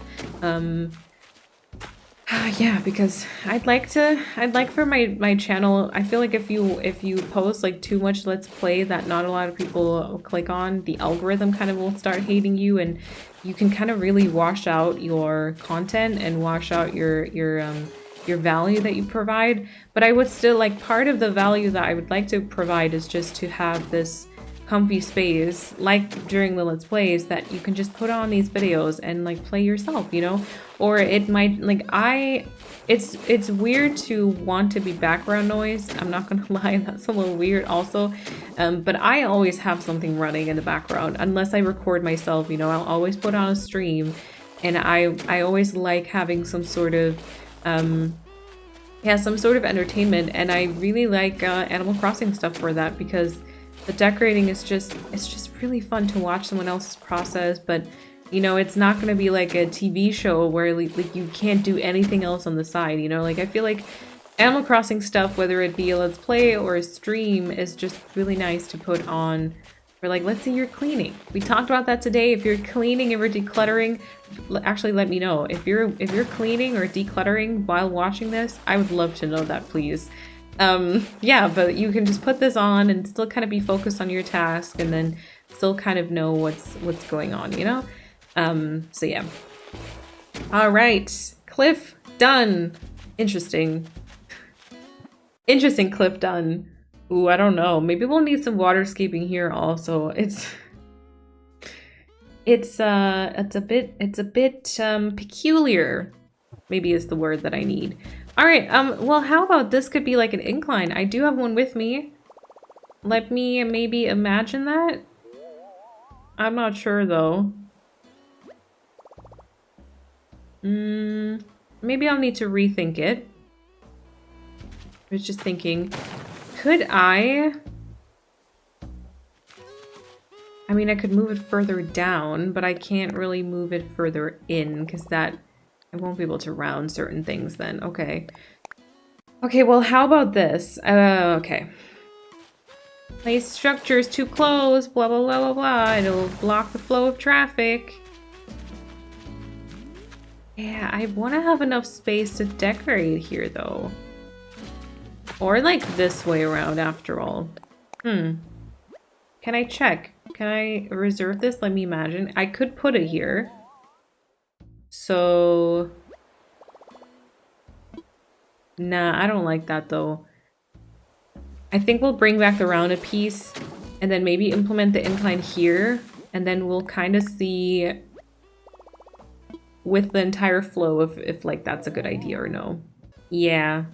Yeah, because I'd like for my channel, I feel like if you post like too much Let's Play that not a lot of people will click on, the algorithm kind of will start hating you, and you can kind of really wash out your content and wash out your value that you provide. But I would still like, part of the value that I would like to provide is just to have this comfy space like during the Let's Plays that you can just put on these videos and like play yourself, you know. Or it might like it's weird to want to be background noise, I'm not gonna lie, that's a little weird also, but I always have something running in the background unless I record myself, you know. I'll always put on a stream, and I always like having some sort of some sort of entertainment, and I really like Animal Crossing stuff for that, because the decorating is just really fun to watch someone else's process. But you know, it's not going to be like a TV show where like you can't do anything else on the side, you know. Like I feel like Animal Crossing stuff, whether it be a Let's Play or a stream, is just really nice to put on for like, let's say you're cleaning. We talked about that today. If you're cleaning, if you're decluttering, actually let me know. If you're cleaning or decluttering while watching this, I would love to know that, please. Yeah, but you can just put this on and still kind of be focused on your task, and then still kind of know what's going on, you know? So yeah. All right, cliff done. Interesting cliff done. Ooh, I don't know. Maybe we'll need some waterscaping here also. It's a bit peculiar. Maybe is the word that I need. All right, well, how about this could be like an incline? I do have one with me. Let me maybe imagine that. I'm not sure though. Maybe I'll need to rethink it. I was just thinking, could I mean, I could move it further down, but I can't really move it further in because that I won't be able to round certain things then. Okay. Okay, well, how about this? Okay. Place structures too close, blah, blah, blah, blah, blah. It'll block the flow of traffic. Yeah, I want to have enough space to decorate here, though. Or, like, this way around, after all. Can I check? Can I reserve this? Let me imagine. I could put it here. So... Nah, I don't like that, though. I think we'll bring back the rounded piece and then maybe implement the incline here. And then we'll kind of see with the entire flow if like, that's a good idea or no. Yeah.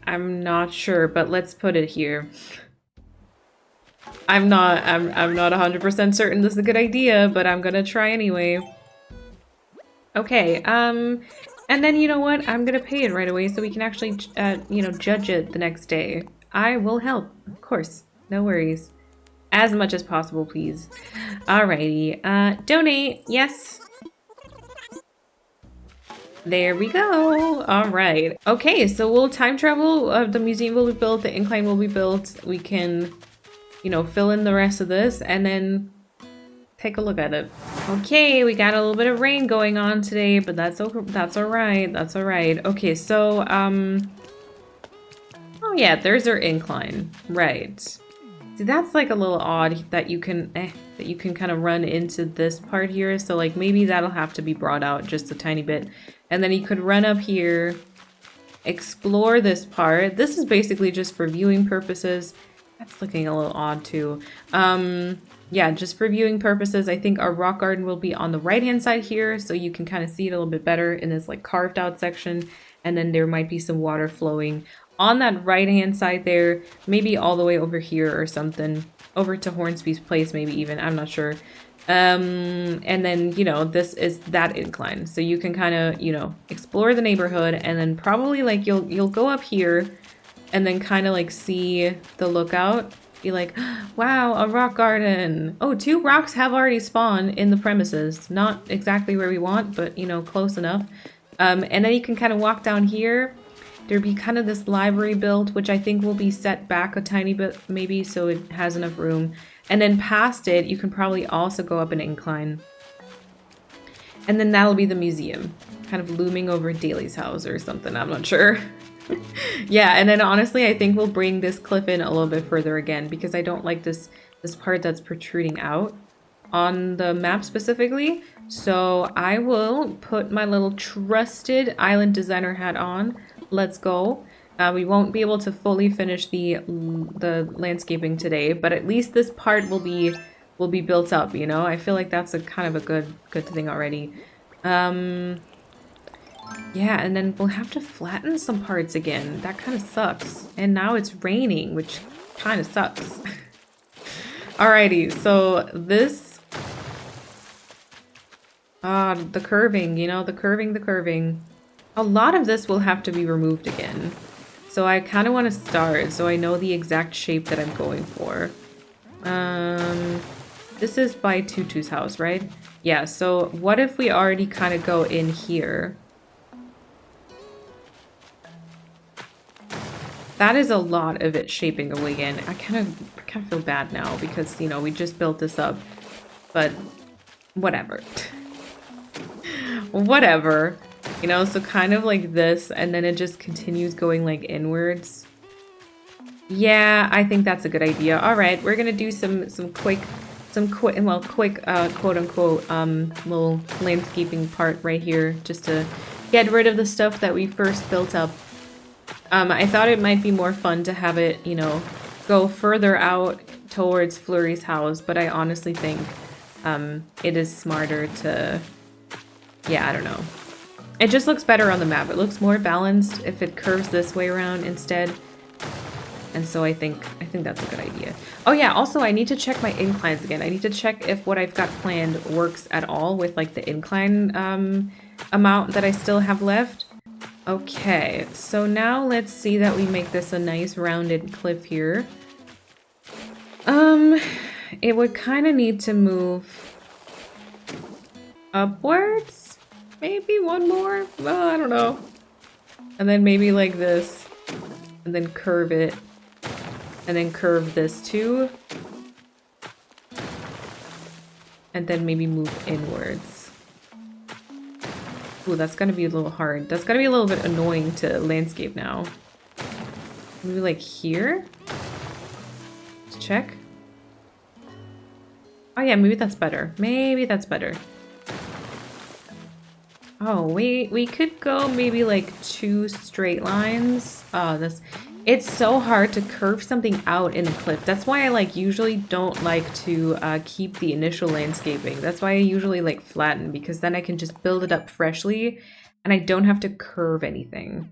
I'm not sure, but let's put it here. I'm not 100% certain this is a good idea, but I'm gonna try anyway. Okay, and then you know what? I'm gonna pay it right away so we can actually, you know, judge it the next day. I will help, of course. No worries. As much as possible, please. Alrighty, donate, yes. There we go. All right. Okay, so we'll time travel. The museum will be built. The incline will be built. We can, you know, fill in the rest of this and then take a look at it. Okay, we got a little bit of rain going on today, but that's all right. That's all right. Okay, so oh yeah, there's our incline. Right. See, that's like a little odd that you can kind of run into this part here. So like maybe that'll have to be brought out just a tiny bit. And then you could run up here, explore this part. This is basically just for viewing purposes. That's looking a little odd too. Yeah, just for viewing purposes, I think our rock garden will be on the right-hand side here, so you can kind of see it a little bit better in this like carved out section. And then there might be some water flowing on that right-hand side there, maybe all the way over here or something. Over to Hornsby's place, maybe even, I'm not sure. And then, you know, this is that incline. So you can kind of, you know, explore the neighborhood and then probably like you'll go up here and then kind of like see the lookout. Be like, wow, a rock garden. Oh, 2 rocks have already spawned in the premises. Not exactly where we want, but, you know, close enough. And then you can kind of walk down here. There'd be kind of this library built, which I think will be set back a tiny bit, maybe, so it has enough room. And then past it, you can probably also go up an incline. And then that'll be the museum, kind of looming over Daly's house or something, I'm not sure. Yeah, and then honestly, I think we'll bring this cliff in a little bit further again, because I don't like this part that's protruding out on the map specifically. So I will put my little trusted island designer hat on. Let's go. We won't be able to fully finish the landscaping today, but at least this part will be built up, you know? I feel like that's a kind of a good thing already. Yeah, and then we'll have to flatten some parts again. That kind of sucks. And now it's raining, which kind of sucks. Alrighty, so this the curving, you know, the curving. A lot of this will have to be removed again. So I kind of want to start so I know the exact shape that I'm going for. This is by Tutu's house, right? Yeah, so what if we already kind of go in here? That is a lot of it shaping away in. I kind of feel bad now because, you know, we just built this up. But whatever. Whatever. You know, so kind of like this, and then it just continues going like inwards. Yeah, I think that's a good idea. All right, we're gonna do some quick quote unquote little landscaping part right here, just to get rid of the stuff that we first built up. I thought it might be more fun to have it, you know, go further out towards Flurry's house, but I honestly think it is smarter to, yeah, I don't know. It just looks better on the map. It looks more balanced if it curves this way around instead. And so I think that's a good idea. Oh yeah, also I need to check my inclines again. I need to check if what I've got planned works at all with like the incline amount that I still have left. Okay, so now let's see that we make this a nice rounded cliff here. It would kind of need to move upwards. Maybe one more? Well, I don't know. And then maybe like this. And then curve it. And then curve this too. And then maybe move inwards. Ooh, that's gonna be a little hard. That's gonna be a little bit annoying to landscape now. Maybe like here? Let's check. Oh yeah, maybe that's better. Maybe that's better. Oh, we could go maybe like 2 straight lines. Oh, it's so hard to curve something out in a cliff. That's why I like usually don't like to keep the initial landscaping. That's why I usually like flatten, because then I can just build it up freshly and I don't have to curve anything.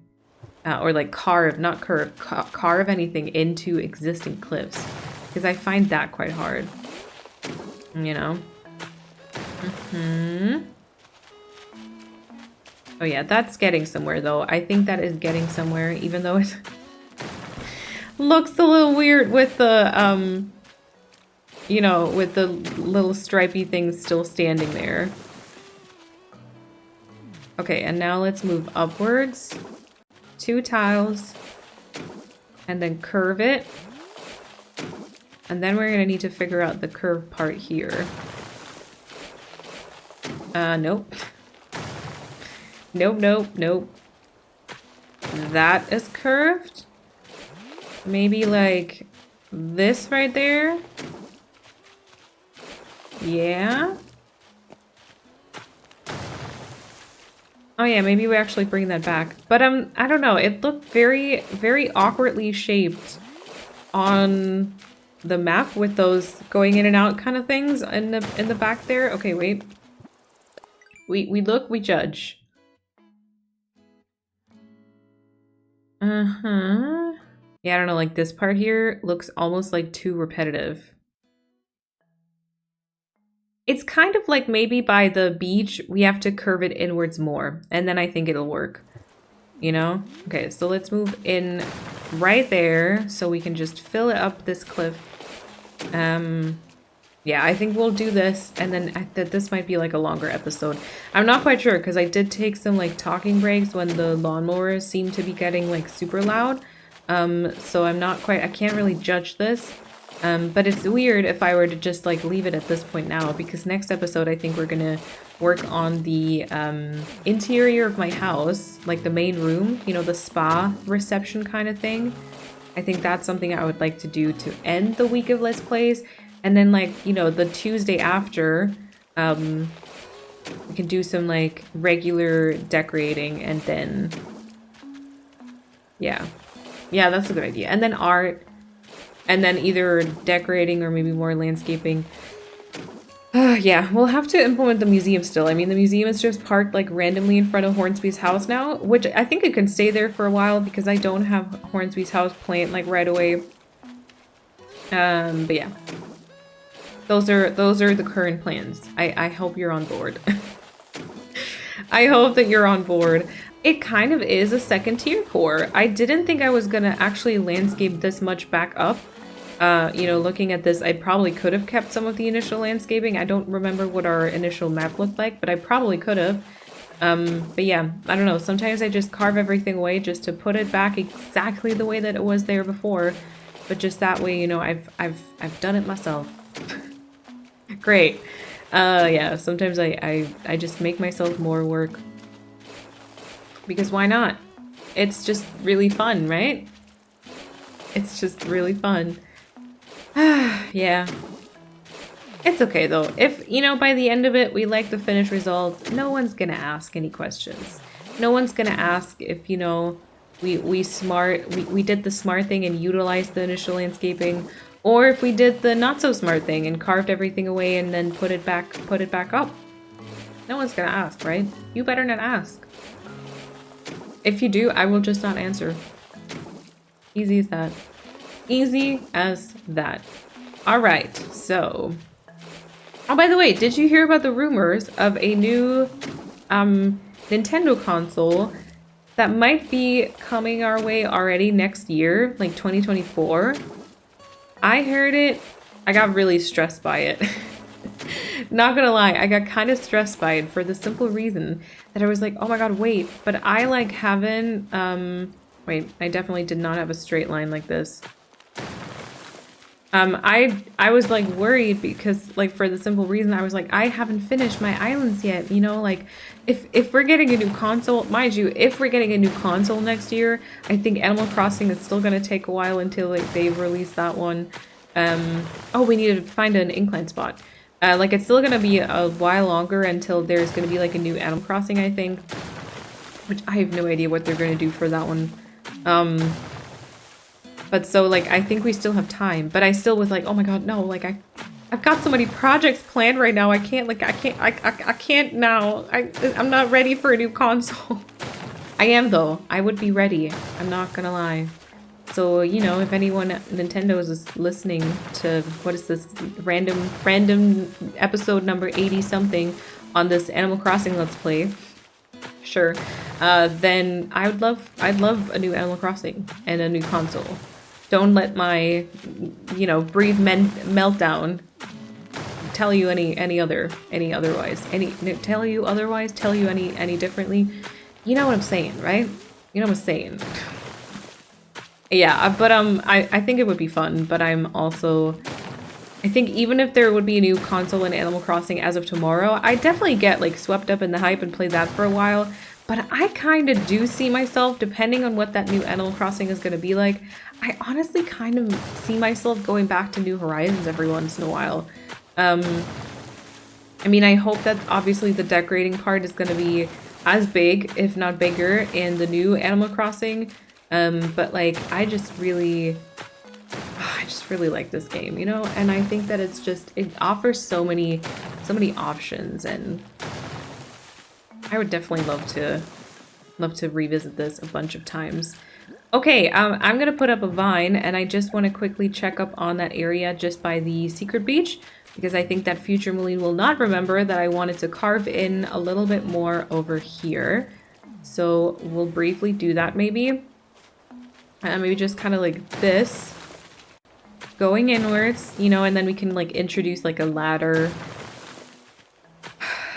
Or like carve anything into existing cliffs, because I find that quite hard. You know? Oh yeah, that's getting somewhere though. I think that is getting somewhere, even though it looks a little weird with the, you know, with the little stripy things still standing there. Okay, and now let's move upwards. 2 tiles. And then curve it. And then we're gonna need to figure out the curve part here. Nope. Nope. That is curved. Maybe like this right there. Yeah. Oh yeah, maybe we actually bring that back. But I don't know. It looked very, very awkwardly shaped on the map with those going in and out kind of things in the back there. Okay, wait. We look, we judge. Yeah, I don't know, like this part here looks almost like too repetitive. It's kind of like maybe by the beach, we have to curve it inwards more, and then I think it'll work, you know? Okay, so let's move in right there so we can just fill it up this cliff. Yeah, I think we'll do this, and then this might be like a longer episode. I'm not quite sure, because I did take some like talking breaks when the lawnmowers seemed to be getting like super loud. So I can't really judge this. But it's weird if I were to just like leave it at this point now, because next episode I think we're gonna work on the interior of my house, like the main room, you know, the spa reception kind of thing. I think that's something I would like to do to end the week of Let's Plays. And then, like, you know, the Tuesday after, we can do some, like, regular decorating, and then, yeah. Yeah, that's a good idea. And then art, and then either decorating or maybe more landscaping. Yeah, we'll have to implement the museum still. I mean, the museum is just parked, like, randomly in front of Hornsby's house now, which I think it can stay there for a while, because I don't have Hornsby's house planned, like, right away. But yeah. Those are the current plans. I hope you're on board. I hope that you're on board. It kind of is a second tier core. I didn't think I was gonna actually landscape this much back up. You know, looking at this, I probably could have kept some of the initial landscaping. I don't remember what our initial map looked like, but I probably could have. But yeah, I don't know. Sometimes I just carve everything away just to put it back exactly the way that it was there before. But just that way, you know, I've done it myself. Great. Yeah, sometimes I just make myself more work. Because why not? It's just really fun, right? It's just really fun. Yeah. It's okay though. If, you know, by the end of it, we like the finished results, no one's gonna ask any questions. No one's gonna ask if, you know, we did the smart thing and utilized the initial landscaping, or if we did the not so smart thing and carved everything away and then put it back up. No one's gonna ask, right? You better not ask. If you do, I will just not answer. Easy as that. Easy as that. All right, so. Oh, by the way, did you hear about the rumors of a new Nintendo console that might be coming our way already next year, like 2024? I heard it. I got really stressed by it. Not gonna lie, I got kind of stressed by it for the simple reason that I was like, oh my god, wait, but I like haven't, wait, I definitely did not have a straight line like this. I was like worried because like for the simple reason I was like, I haven't finished my islands yet, you know, like if we're getting a new console, mind you, if we're getting a new console next year, I think Animal Crossing is still gonna take a while until like they release that one. Oh, we need to find an incline spot. Like it's still gonna be a while longer until there's gonna be like a new Animal Crossing, I think, which I have no idea what they're gonna do for that one. But so like I think we still have time, but I still was like, oh my god, no, like I've got so many projects planned right now. I can't now. I'm not ready for a new console. I am though. I would be ready. I'm not gonna lie. So, you know, if anyone at Nintendo is listening to, what is this, random episode number 80 something on this Animal Crossing Let's Play, sure, then I'd love a new Animal Crossing and a new console. Don't let my, you know, brief meltdown tell you any otherwise, tell you any differently. You know what I'm saying, right? You know what I'm saying. Yeah, but I think it would be fun, but I'm also, I think even if there would be a new console in Animal Crossing as of tomorrow, I definitely get like swept up in the hype and play that for a while, but I kind of do see myself, depending on what that new Animal Crossing is going to be like, I honestly kind of see myself going back to New Horizons every once in a while. I mean, I hope that obviously the decorating part is going to be as big, if not bigger, in the new Animal Crossing. But like, I just really like this game, you know? And I think that it's just, it offers so many options, and I would definitely love to revisit this a bunch of times. Okay, I'm gonna put up a vine, and I just want to quickly check up on that area just by the secret beach, because I think that future Malene will not remember that I wanted to carve in a little bit more over here. So we'll briefly do that maybe. Maybe just kind of like this, going inwards, you know, and then we can like introduce like a ladder.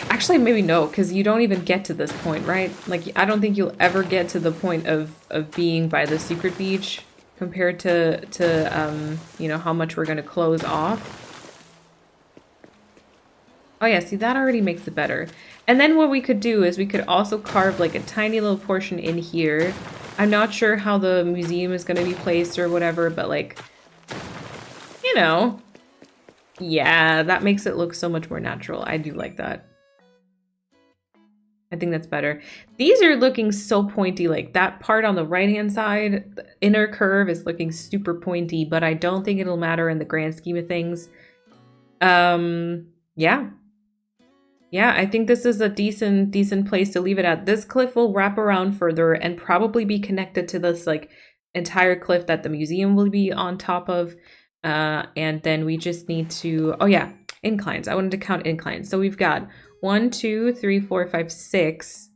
Actually, maybe no, because you don't even get to this point, right? Like, I don't think you'll ever get to the point of being by the secret beach compared to you know, how much we're going to close off. Oh yeah, see, that already makes it better. And then what we could do is we could also carve like a tiny little portion in here. I'm not sure how the museum is going to be placed or whatever, but like, you know, yeah, that makes it look so much more natural. I do like that. I think that's better. These are looking so pointy, like that part on the right-hand side, the inner curve is looking super pointy, but I don't think it'll matter in the grand scheme of things. Yeah. Yeah, I think this is a decent place to leave it at. This cliff will wrap around further and probably be connected to this like entire cliff that the museum will be on top of. And then we just need to, oh yeah, inclines. I wanted to count inclines. So we've got 1, 2, 3, 4, 5, 6,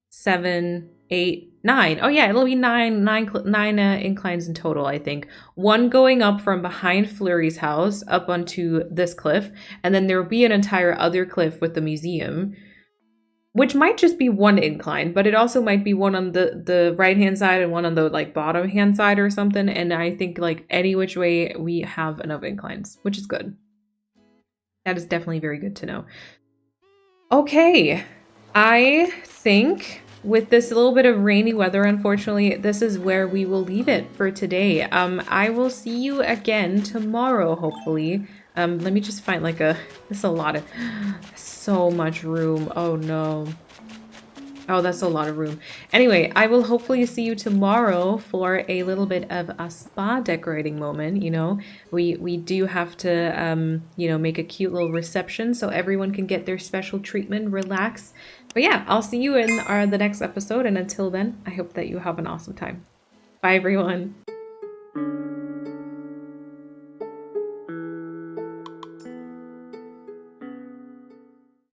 7, 8, 9. Oh yeah, it'll be nine inclines in total, I think. One going up from behind Flurry's house up onto this cliff, and then there will be an entire other cliff with the museum, which might just be one incline, but it also might be one on the right-hand side and one on the like bottom-hand side or something. And I think like any which way we have enough inclines, which is good. That is definitely very good to know. Okay, I think with this little bit of rainy weather, unfortunately, this is where we will leave it for today. I will see you again tomorrow, hopefully. Let me just find like this is a lot of, so much room. Oh no. Oh, that's a lot of room. Anyway, I will hopefully see you tomorrow for a little bit of a spa decorating moment. You know, we do have to, you know, make a cute little reception so everyone can get their special treatment, relax. But yeah, I'll see you in the next episode. And until then, I hope that you have an awesome time. Bye, everyone.